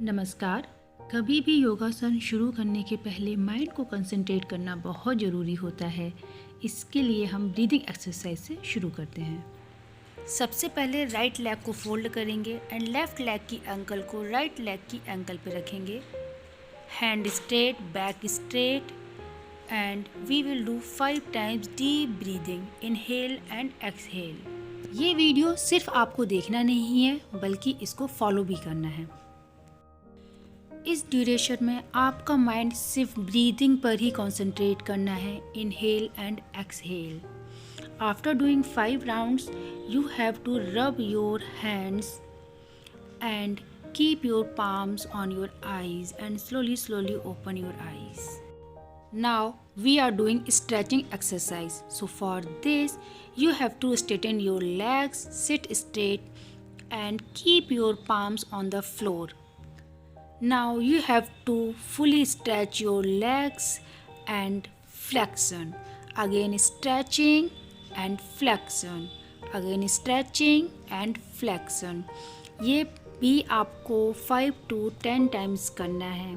नमस्कार। कभी भी योगासन शुरू करने के पहले माइंड को कंसंट्रेट करना बहुत ज़रूरी होता है। इसके लिए हम ब्रीदिंग एक्सरसाइज से शुरू करते हैं। सबसे पहले राइट लेग को फोल्ड करेंगे एंड लेफ्ट लेग की एंकल को राइट लेग की एंकल पे रखेंगे। Hand straight, back straight and we will do 5 times deep breathing, inhale and exhale. ये वीडियो सिर्फ आपको देखना नहीं है बल्कि इसको फॉलो भी करना है। इस ड्यूरेशन में आपका माइंड सिर्फ ब्रीदिंग पर ही कंसंट्रेट करना है, inhale and exhale. After doing 5 rounds you have to rub your hands and keep your palms on your eyes and slowly open your eyes. Now we are doing stretching exercise. So for this you have to straighten your legs, sit straight and keep your palms on the floor. Now you have to fully stretch your legs and flexion. Again stretching and flexion. Again stretching and flexion. ये भी आपको 5 to 10 times करना है।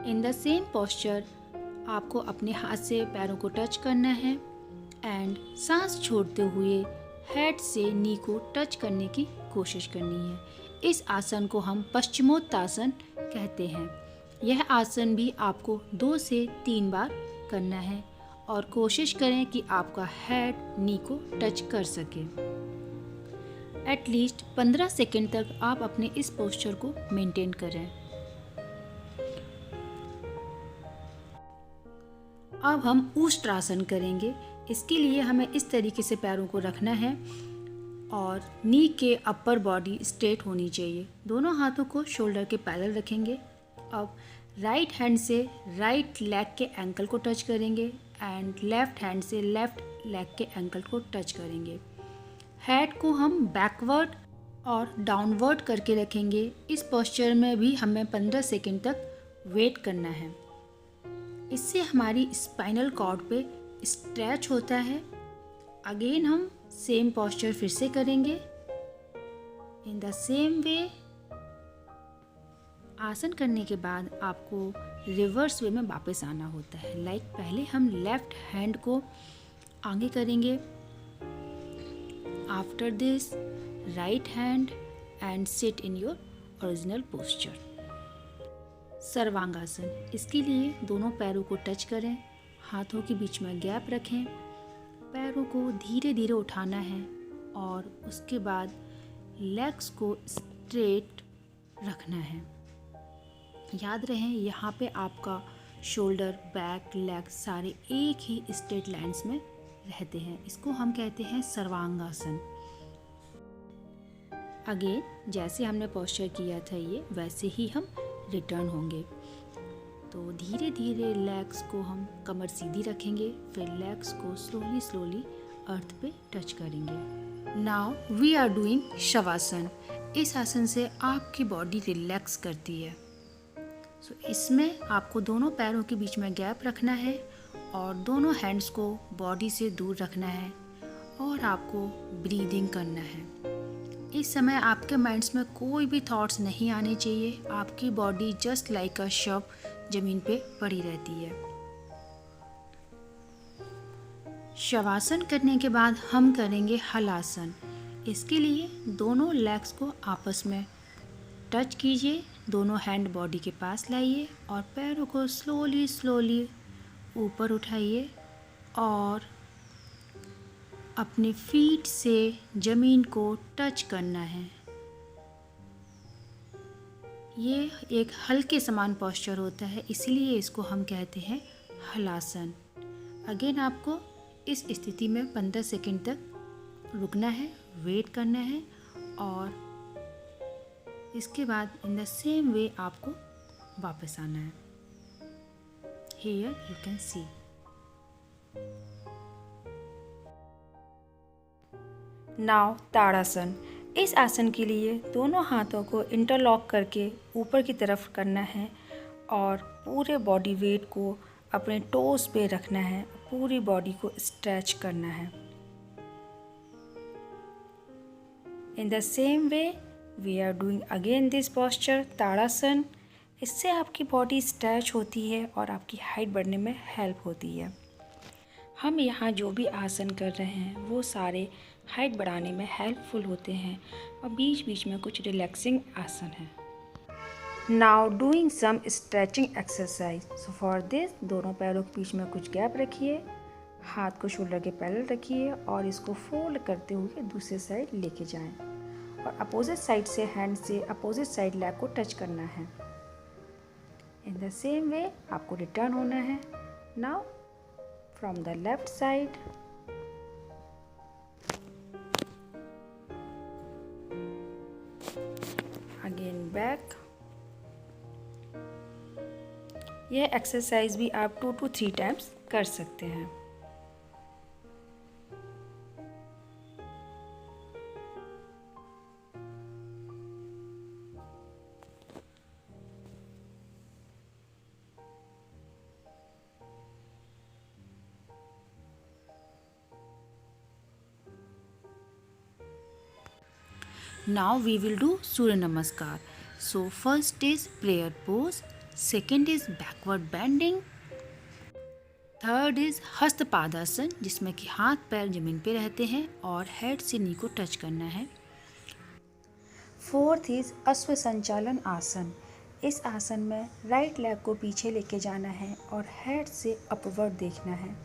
In the same posture आपको अपने हाथ से पैरों को टच करना है एंड सांस छोड़ते हुए हेड से नी को टच करने की कोशिश करनी है। इस आसन को हम पश्चिमोत्तासन कहते हैं। यह आसन भी आपको 2 से 3 बार करना है और कोशिश करें कि आपका हेड नी को टच कर सके। एटलीस्ट 15 सेकेंड तक आप अपने इस पोस्चर को मेंटेन करें। अब हम ऊष्ट्रासन करेंगे। इसके लिए हमें इस तरीके से पैरों को रखना है और नी के अपर बॉडी स्ट्रेट होनी चाहिए। दोनों हाथों को शोल्डर के पैरेलल रखेंगे। अब राइट हैंड से राइट लेग के एंकल को टच करेंगे एंड लेफ्ट हैंड से लेफ्ट लेग के एंकल को टच करेंगे। हेड को हम बैकवर्ड और डाउनवर्ड करके रखेंगे। इस पोस्चर में भी हमें 15 सेकेंड तक वेट करना है। इससे हमारी स्पाइनल कॉर्ड पे स्ट्रेच होता है। अगेन हम सेम पोस्चर फिर से करेंगे। इन द सेम वे आसन करने के बाद आपको रिवर्स वे में वापस आना होता है। लाइक पहले हम लेफ्ट हैंड को आगे करेंगे, after this right hand and sit in your original posture. Sarvangasana, इसके लिए दोनों पैरों को टच करें, हाथों के बीच में गैप रखें, पैरों को धीरे धीरे उठाना है और उसके बाद लेग्स को स्ट्रेट रखना है। याद रहे यहाँ पे आपका शोल्डर, बैक, लेग सारे एक ही स्ट्रेट लाइंस में रहते हैं। इसको हम कहते हैं सर्वांगासन। अगेन जैसे हमने पोस्चर किया था ये वैसे ही हम रिटर्न होंगे। तो धीरे धीरे लेग्स को हम कमर सीधी रखेंगे, फिर लेग्स को स्लोली अर्थ पे टच करेंगे। Now we are doing Shavasana. इस आसन से आपकी बॉडी रिलैक्स करती है। सो इसमें आपको दोनों पैरों के बीच में गैप रखना है और दोनों हैंड्स को बॉडी से दूर रखना है और आपको ब्रीदिंग करना है। इस समय आपके माइंड्स में कोई भी थॉट्स नहीं आने चाहिए। आपकी बॉडी जस्ट लाइक अ शव जमीन पे पड़ी रहती है। शवासन करने के बाद हम करेंगे हलासन। इसके लिए दोनों लेग्स को आपस में टच कीजिए, दोनों हैंड बॉडी के पास लाइए और पैरों को स्लोली ऊपर उठाइए और अपने फीट से ज़मीन को टच करना है। ये एक हल्के समान पोस्चर होता है, इसलिए इसको हम कहते हैं हलासन। अगेन आपको इस स्थिति में 15 सेकेंड तक रुकना है, वेट करना है और इसके बाद इन द सेम वे आपको वापस आना है। Here you can see. Now ताड़ासन। इस आसन के लिए दोनों हाथों को इंटरलॉक करके ऊपर की तरफ करना है और पूरे बॉडी वेट को अपने टोस पे रखना है, पूरी बॉडी को स्ट्रेच करना है। In the same way we are doing again this posture Tadasana. इससे आपकी बॉडी स्ट्रेच होती है और आपकी हाइट बढ़ने में हेल्प होती है। हम यहाँ जो भी आसन कर रहे हैं वो सारे हाइट बढ़ाने में हेल्पफुल होते हैं और बीच बीच में कुछ रिलैक्सिंग आसन हैं। Now doing some stretching exercise. So for this दोनों पैरों के बीच में कुछ गैप रखिए, हाथ को शोल्डर के पैरेलल रखिए और इसको फोल्ड करते हुए दूसरे साइड लेके जाएं और अपोजिट साइड से हैंड से अपोजिट साइड लेग को टच करना है। इन द सेम वे आपको रिटर्न होना है। Now from the left side, again back. यह एक्सरसाइज भी आप 2 to 3 टाइम्स कर सकते हैं। Now we will do Surya Namaskar. So first is prayer pose, second is backward bending, third is Hastapadasana जिसमें कि हाथ पैर जमीन पे रहते हैं और हेड से नी को टच करना है। फोर्थ इज अश्व संचालन आसन। इस आसन में राइट लेग को पीछे लेके जाना है और हेड से अपवर्ड देखना है।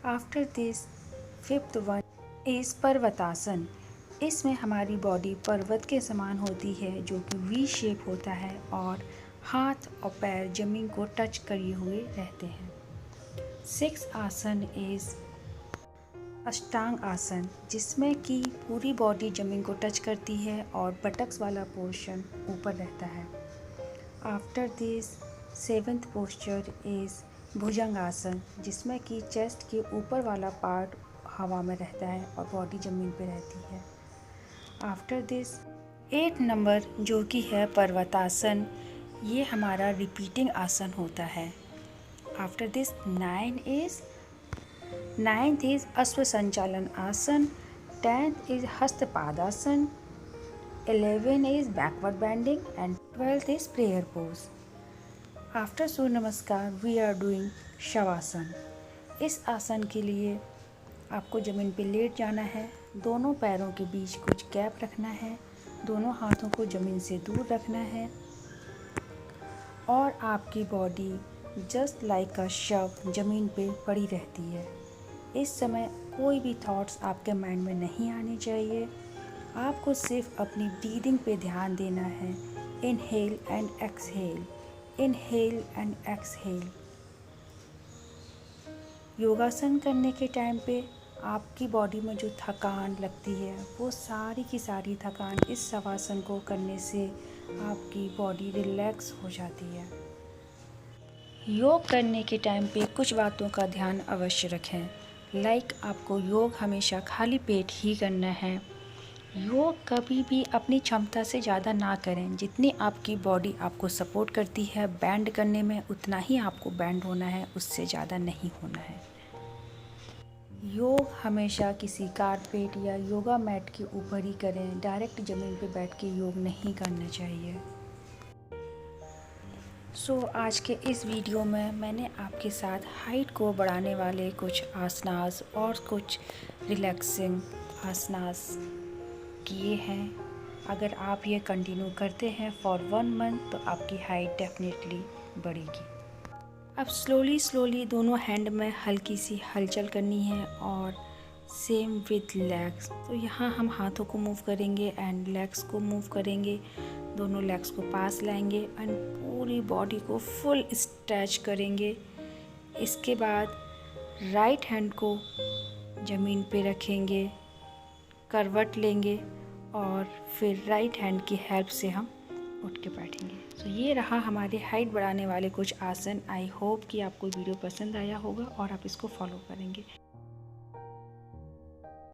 After this fifth one is Parvatasana. इसमें हमारी बॉडी पर्वत के समान होती है जो कि वी शेप होता है और हाथ और पैर जमीन को टच किए हुए रहते हैं। सिक्स आसन इज अष्टांग आसन जिसमें कि पूरी बॉडी जमीन को टच करती है और बटक्स वाला पोर्शन ऊपर रहता है। After this seventh posture is Bhujanga asana जिसमें कि चेस्ट के ऊपर वाला पार्ट हवा में रहता है और बॉडी जमीन पे रहती है। आफ्टर दिस 8 नंबर जो कि है पर्वतासन, ये हमारा रिपीटिंग आसन होता है। आफ्टर दिस 9th इज अश्व Sanchalan asana, 10th is Hastapadasana, 11 is backward bending and 12th is prayer pose. After Surya Namaskar we are doing Shavasana. इस आसन के लिए आपको ज़मीन पे लेट जाना है, दोनों पैरों के बीच कुछ गैप रखना है, दोनों हाथों को ज़मीन से दूर रखना है और आपकी बॉडी जस्ट लाइक अ शव ज़मीन पे पड़ी रहती है। इस समय कोई भी थॉट्स आपके माइंड में नहीं आने चाहिए। आपको सिर्फ अपनी ब्रीदिंग पे ध्यान देना है। Inhale and exhale, inhale and exhale. योगासन करने के टाइम पे आपकी बॉडी में जो थकान लगती है वो सारी की सारी थकान इस शवासन को करने से आपकी बॉडी रिलैक्स हो जाती है। योग करने के टाइम पे कुछ बातों का ध्यान अवश्य रखें। लाइक आपको योग हमेशा खाली पेट ही करना है। योग कभी भी अपनी क्षमता से ज़्यादा ना करें। जितनी आपकी बॉडी आपको सपोर्ट करती है बैंड करने में उतना ही आपको बैंड होना है, उससे ज़्यादा नहीं होना है। योग हमेशा किसी कारपेट या योगा मैट के ऊपर ही करें। डायरेक्ट ज़मीन पे बैठ के योग नहीं करना चाहिए। आज के इस वीडियो में मैंने आपके साथ हाइट को बढ़ाने वाले कुछ आसनास और कुछ रिलैक्सिंग आसनास किए हैं। अगर आप ये कंटिन्यू करते हैं फॉर 1 मंथ तो आपकी हाइट डेफिनेटली बढ़ेगी। अब स्लोली दोनों हैंड में हल्की सी हलचल करनी है और सेम विद लेग्स। तो यहाँ हम हाथों को मूव करेंगे एंड लेग्स को मूव करेंगे। दोनों लेग्स को पास लाएंगे एंड पूरी बॉडी को फुल स्ट्रेच करेंगे। इसके बाद राइट हैंड को ज़मीन पे रखेंगे, करवट लेंगे और फिर राइट हैंड की हेल्प से हम उठ के बैठेंगे। ये रहा हमारे हाइट बढ़ाने वाले कुछ आसन। आई होप कि आपको वीडियो पसंद आया होगा और आप इसको फॉलो करेंगे।